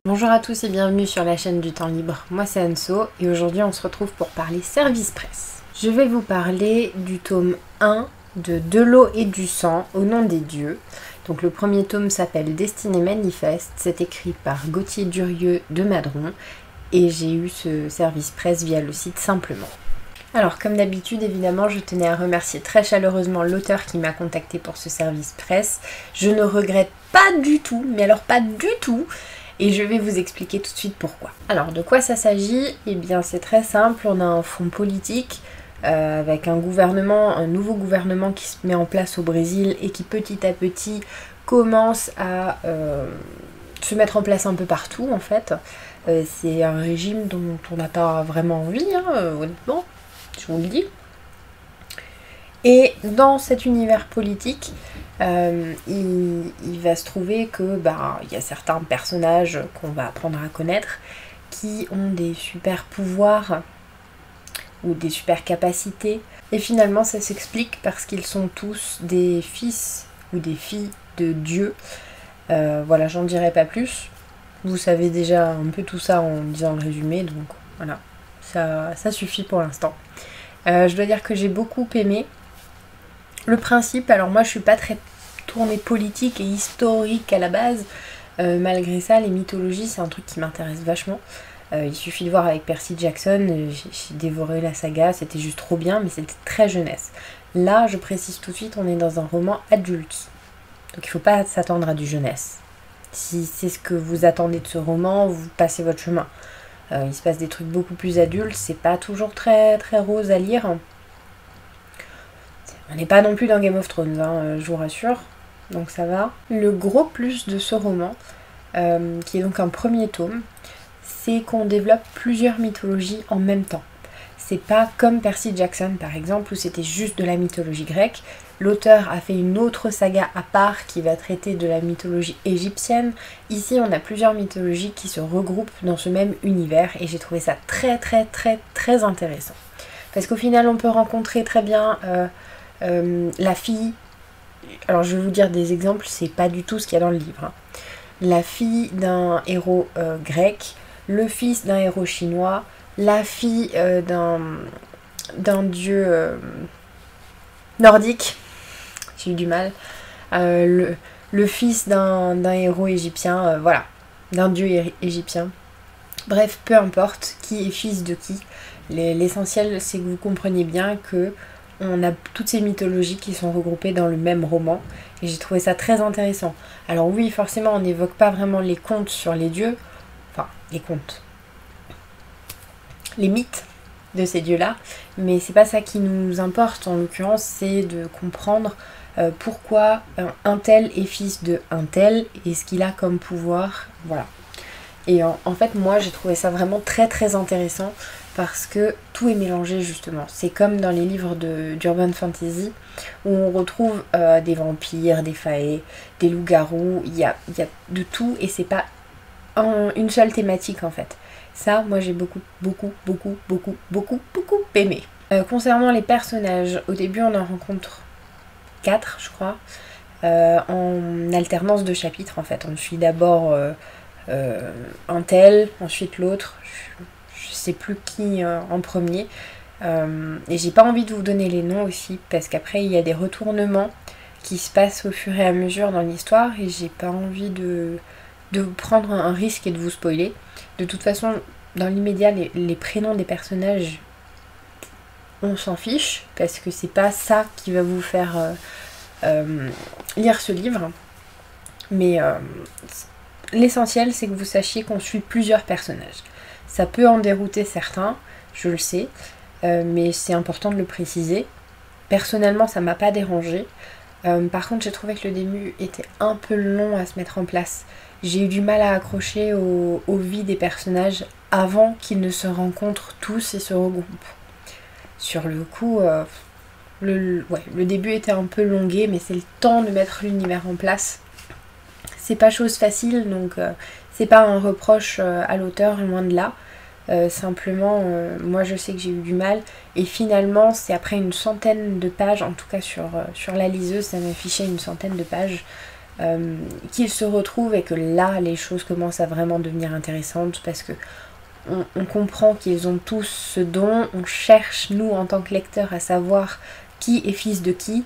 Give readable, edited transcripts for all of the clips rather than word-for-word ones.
Bonjour à tous et bienvenue sur la chaîne du temps libre, moi c'est Anso et aujourd'hui on se retrouve pour parler service presse. Je vais vous parler du tome 1 de l'eau et du sang au nom des dieux. Donc le premier tome s'appelle Destinée manifeste, c'est écrit par Gauthier Durieux de Madron et j'ai eu ce service presse via le site Simplement. Alors comme d'habitude évidemment je tenais à remercier très chaleureusement l'auteur qui m'a contacté pour ce service presse. Je ne regrette pas du tout, mais alors pas du tout. Et je vais vous expliquer tout de suite pourquoi. Alors de quoi ça s'agit? Eh bien c'est très simple, on a un front politique avec un nouveau gouvernement qui se met en place au Brésil et qui petit à petit commence à se mettre en place un peu partout en fait. C'est un régime dont on n'a pas vraiment envie, honnêtement, je vous le dis. Et dans cet univers politique, il va se trouver que il y a certains personnages qu'on va apprendre à connaître qui ont des super pouvoirs ou des super capacités. Et finalement ça s'explique parce qu'ils sont tous des fils ou des filles de Dieu. Voilà, j'en dirai pas plus. Vous savez déjà un peu tout ça en disant le résumé, donc voilà, ça suffit pour l'instant. Je dois dire que j'ai beaucoup aimé le principe. Alors moi je suis pas très tournée politique et historique à la base, malgré ça les mythologies c'est un truc qui m'intéresse vachement. Il suffit de voir avec Percy Jackson, j'ai dévoré la saga, c'était juste trop bien, mais c'était très jeunesse. Là je précise tout de suite, on est dans un roman adulte, donc il faut pas s'attendre à du jeunesse. Si c'est ce que vous attendez de ce roman, vous passez votre chemin. Il se passe des trucs beaucoup plus adultes, c'est pas toujours très très rose à lire. On n'est pas non plus dans Game of Thrones, je vous rassure, donc ça va. Le gros plus de ce roman, qui est donc un premier tome, c'est qu'on développe plusieurs mythologies en même temps. C'est pas comme Percy Jackson par exemple, où c'était juste de la mythologie grecque. L'auteur a fait une autre saga à part qui va traiter de la mythologie égyptienne. Ici on a plusieurs mythologies qui se regroupent dans ce même univers et j'ai trouvé ça très très très très intéressant. Parce qu'au final on peut rencontrer très bien la fille, alors je vais vous dire des exemples, c'est pas du tout ce qu'il y a dans le livre. La fille d'un héros grec, le fils d'un héros chinois, la fille d'un dieu nordique, j'ai eu du mal, le fils d'un héros égyptien, voilà, d'un dieu égyptien. Bref, peu importe qui est fils de qui, l'essentiel c'est que vous compreniez bien que on a toutes ces mythologies qui sont regroupées dans le même roman et j'ai trouvé ça très intéressant. Alors oui, forcément on n'évoque pas vraiment les contes sur les dieux, enfin les contes, les mythes de ces dieux-là, mais c'est pas ça qui nous importe en l'occurrence, c'est de comprendre pourquoi un tel est fils de un tel et ce qu'il a comme pouvoir, voilà. Et en fait moi j'ai trouvé ça vraiment très très intéressant parce que tout est mélangé justement. C'est comme dans les livres d'Urban Fantasy où on retrouve des vampires, des faées, des loups-garous, il y a de tout et c'est pas une seule thématique en fait. Ça, moi j'ai beaucoup aimé. Concernant les personnages, au début on en rencontre 4 je crois, en alternance de chapitres en fait. On suit d'abord un tel, ensuite l'autre, je sais plus qui en premier, et j'ai pas envie de vous donner les noms aussi parce qu'après il y a des retournements qui se passent au fur et à mesure dans l'histoire et j'ai pas envie de prendre un risque et de vous spoiler. De toute façon dans l'immédiat les prénoms des personnages on s'en fiche parce que c'est pas ça qui va vous faire lire ce livre, mais l'essentiel c'est que vous sachiez qu'on suit plusieurs personnages. Ça peut en dérouter certains, je le sais, mais c'est important de le préciser. Personnellement ça m'a pas dérangé. Par contre j'ai trouvé que le début était un peu long à se mettre en place. J'ai eu du mal à accrocher aux vies des personnages avant qu'ils ne se rencontrent tous et se regroupent. Sur le coup, le début était un peu longué, mais c'est le temps de mettre l'univers en place. C'est pas chose facile, donc c'est pas un reproche à l'auteur, loin de là. Simplement, moi je sais que j'ai eu du mal, et finalement c'est après une centaine de pages, en tout cas sur la liseuse ça m'affichait une centaine de pages, qu'ils se retrouvent et que là les choses commencent à vraiment devenir intéressantes parce que on comprend qu'ils ont tous ce don, on cherche nous en tant que lecteurs à savoir qui est fils de qui.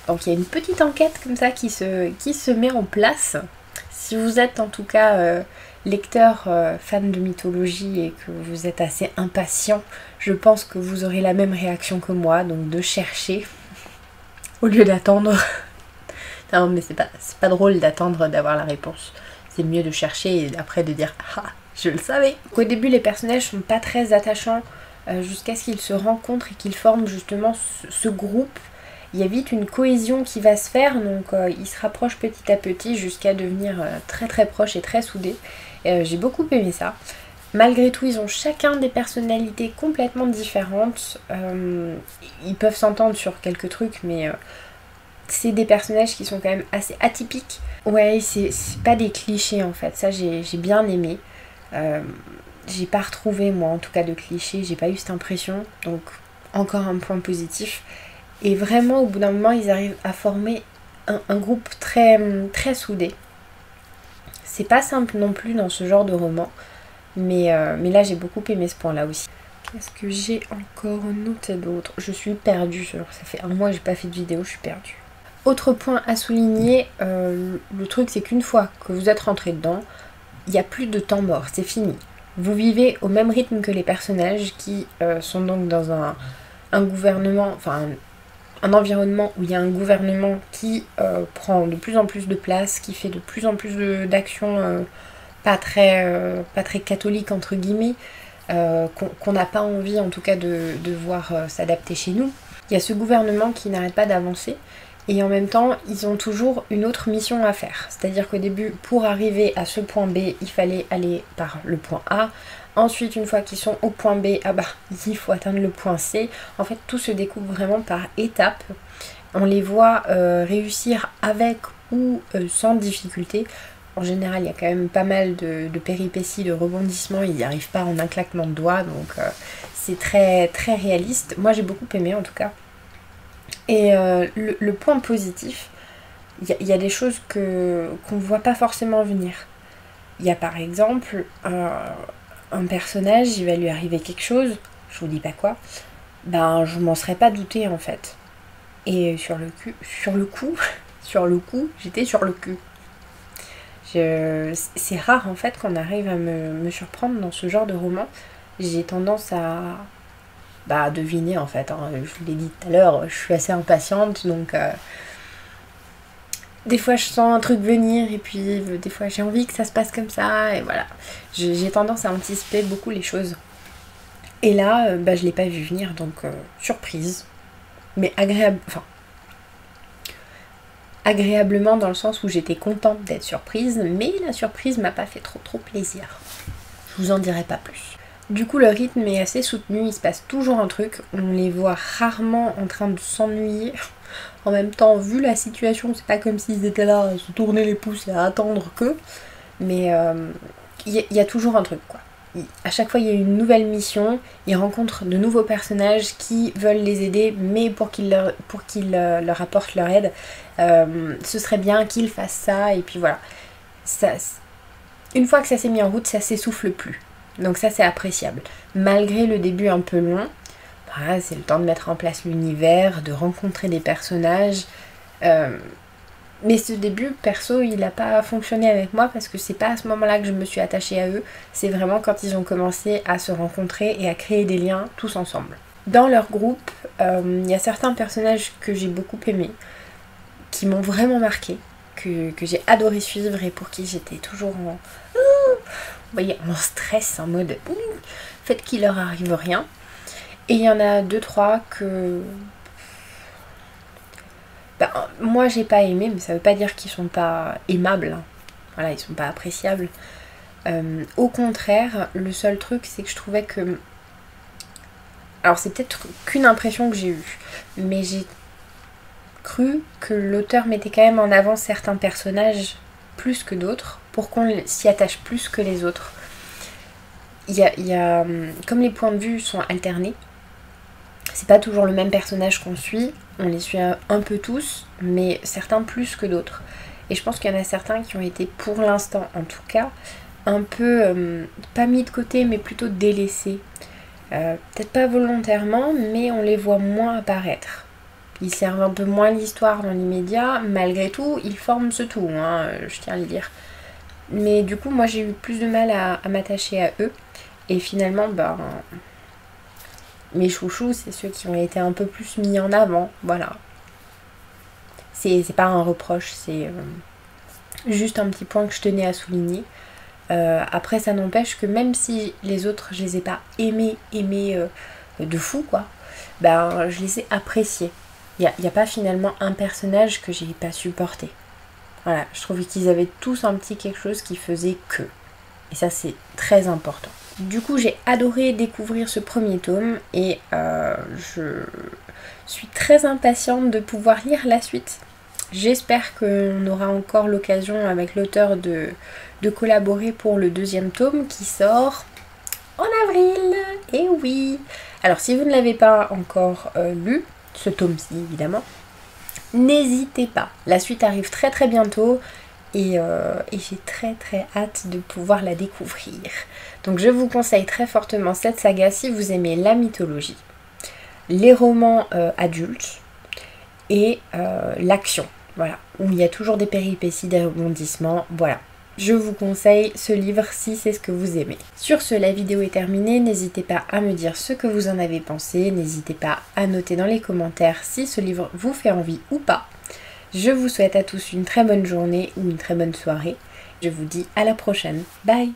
Donc il y a une petite enquête comme ça qui se met en place. Si vous êtes en tout cas lecteur fan de mythologie et que vous êtes assez impatient, je pense que vous aurez la même réaction que moi, donc de chercher au lieu d'attendre. Non mais c'est pas drôle d'attendre d'avoir la réponse. C'est mieux de chercher et après de dire ah je le savais. Au début les personnages sont pas très attachants jusqu'à ce qu'ils se rencontrent et qu'ils forment justement ce groupe. Il y a vite une cohésion qui va se faire, donc ils se rapprochent petit à petit jusqu'à devenir très très proches et très soudés. J'ai beaucoup aimé ça. Malgré tout, ils ont chacun des personnalités complètement différentes. Ils peuvent s'entendre sur quelques trucs, mais c'est des personnages qui sont quand même assez atypiques. Ouais, c'est pas des clichés en fait, ça j'ai bien aimé. J'ai pas retrouvé moi en tout cas de clichés, j'ai pas eu cette impression, donc encore un point positif. Et vraiment au bout d'un moment ils arrivent à former un groupe très, très soudé. C'est pas simple non plus dans ce genre de roman, mais là j'ai beaucoup aimé ce point là aussi. Qu'est-ce que j'ai encore noté d'autre? Je suis perdue, ça fait un mois que j'ai pas fait de vidéo, je suis perdue. Autre point à souligner, le truc c'est qu'une fois que vous êtes rentré dedans, il n'y a plus de temps mort, c'est fini. Vous vivez au même rythme que les personnages qui sont donc dans un gouvernement, enfin un environnement où il y a un gouvernement qui prend de plus en plus de place, qui fait de plus en plus d'actions pas très catholiques entre guillemets, qu'on n'a pas envie en tout cas de voir s'adapter chez nous. Il y a ce gouvernement qui n'arrête pas d'avancer. Et en même temps, ils ont toujours une autre mission à faire. C'est-à-dire qu'au début, pour arriver à ce point B, il fallait aller par le point A. Ensuite, une fois qu'ils sont au point B, ah bah, il faut atteindre le point C. En fait, tout se découpe vraiment par étapes. On les voit réussir avec ou sans difficulté. En général, il y a quand même pas mal de péripéties, de rebondissements. Ils n'y arrivent pas en un claquement de doigts. Donc, c'est très, très réaliste. Moi, j'ai beaucoup aimé en tout cas. Et le point positif, il y a des choses qu'on ne voit pas forcément venir. Il y a par exemple un personnage, il va lui arriver quelque chose, je vous dis pas quoi, ben je m'en serais pas douté en fait. Et sur le coup, j'étais sur le cul. C'est rare en fait qu'on arrive à me surprendre dans ce genre de roman. J'ai tendance à deviner en fait, hein. Je vous l'ai dit tout à l'heure, je suis assez impatiente donc des fois je sens un truc venir et puis des fois j'ai envie que ça se passe comme ça et voilà. J'ai tendance à anticiper beaucoup les choses. Et là, je l'ai pas vu venir donc surprise. Mais agréablement dans le sens où j'étais contente d'être surprise, mais la surprise m'a pas fait trop plaisir. Je vous en dirai pas plus. Du coup, le rythme est assez soutenu, il se passe toujours un truc, on les voit rarement en train de s'ennuyer. En même temps, vu la situation, c'est pas comme s'ils étaient là à se tourner les pouces et à attendre que. Mais il y a toujours un truc, quoi. À chaque fois, il y a une nouvelle mission, ils rencontrent de nouveaux personnages qui veulent les aider, mais pour qu'ils leur apportent leur aide, ce serait bien qu'ils fassent ça, et puis voilà. Une fois que ça s'est mis en route, ça s'essouffle plus. Donc ça c'est appréciable. Malgré le début un peu long, c'est le temps de mettre en place l'univers, de rencontrer des personnages. Mais ce début, perso, il n'a pas fonctionné avec moi parce que c'est pas à ce moment-là que je me suis attachée à eux. C'est vraiment quand ils ont commencé à se rencontrer et à créer des liens tous ensemble. Dans leur groupe, il y a certains personnages que j'ai beaucoup aimés, qui m'ont vraiment marqué, que j'ai adoré suivre et pour qui j'étais toujours vous voyez, en stress, en mode faites qu'il leur arrive rien. Et il y en a 2-3 que moi j'ai pas aimé, mais ça veut pas dire qu'ils sont pas aimables. Voilà, ils sont pas appréciables. Au contraire, le seul truc c'est que je trouvais que, alors c'est peut-être qu'une impression que j'ai eue, mais j'ai cru que l'auteur mettait quand même en avant certains personnages plus que d'autres, pour qu'on s'y attache plus que les autres. Il y a comme les points de vue sont alternés, c'est pas toujours le même personnage qu'on suit, on les suit un peu tous, mais certains plus que d'autres. Et je pense qu'il y en a certains qui ont été, pour l'instant en tout cas, un peu, pas mis de côté, mais plutôt délaissés. Peut-être pas volontairement, mais on les voit moins apparaître. Ils servent un peu moins l'histoire dans l'immédiat, malgré tout, ils forment ce tout, hein, je tiens à le dire. Mais du coup, moi j'ai eu plus de mal à m'attacher à eux. Et finalement, mes chouchous, c'est ceux qui ont été un peu plus mis en avant, voilà. C'est pas un reproche, c'est juste un petit point que je tenais à souligner. Après, ça n'empêche que même si les autres, je les ai pas aimés de fou, quoi, je les ai appréciés. Il n'y a pas finalement un personnage que j'ai pas supporté. Voilà, je trouvais qu'ils avaient tous un petit quelque chose qui faisait que. Et ça, c'est très important. Du coup, j'ai adoré découvrir ce premier tome et je suis très impatiente de pouvoir lire la suite. J'espère qu'on aura encore l'occasion avec l'auteur de collaborer pour le deuxième tome qui sort en avril. Et oui! Alors si vous ne l'avez pas encore lu, ce tome-ci évidemment, n'hésitez pas. La suite arrive très très bientôt et j'ai très très hâte de pouvoir la découvrir. Donc je vous conseille très fortement cette saga si vous aimez la mythologie, les romans adultes et l'action. Voilà, où il y a toujours des péripéties, des rebondissements, voilà. Je vous conseille ce livre si c'est ce que vous aimez. Sur ce, la vidéo est terminée. N'hésitez pas à me dire ce que vous en avez pensé. N'hésitez pas à noter dans les commentaires si ce livre vous fait envie ou pas. Je vous souhaite à tous une très bonne journée ou une très bonne soirée. Je vous dis à la prochaine. Bye!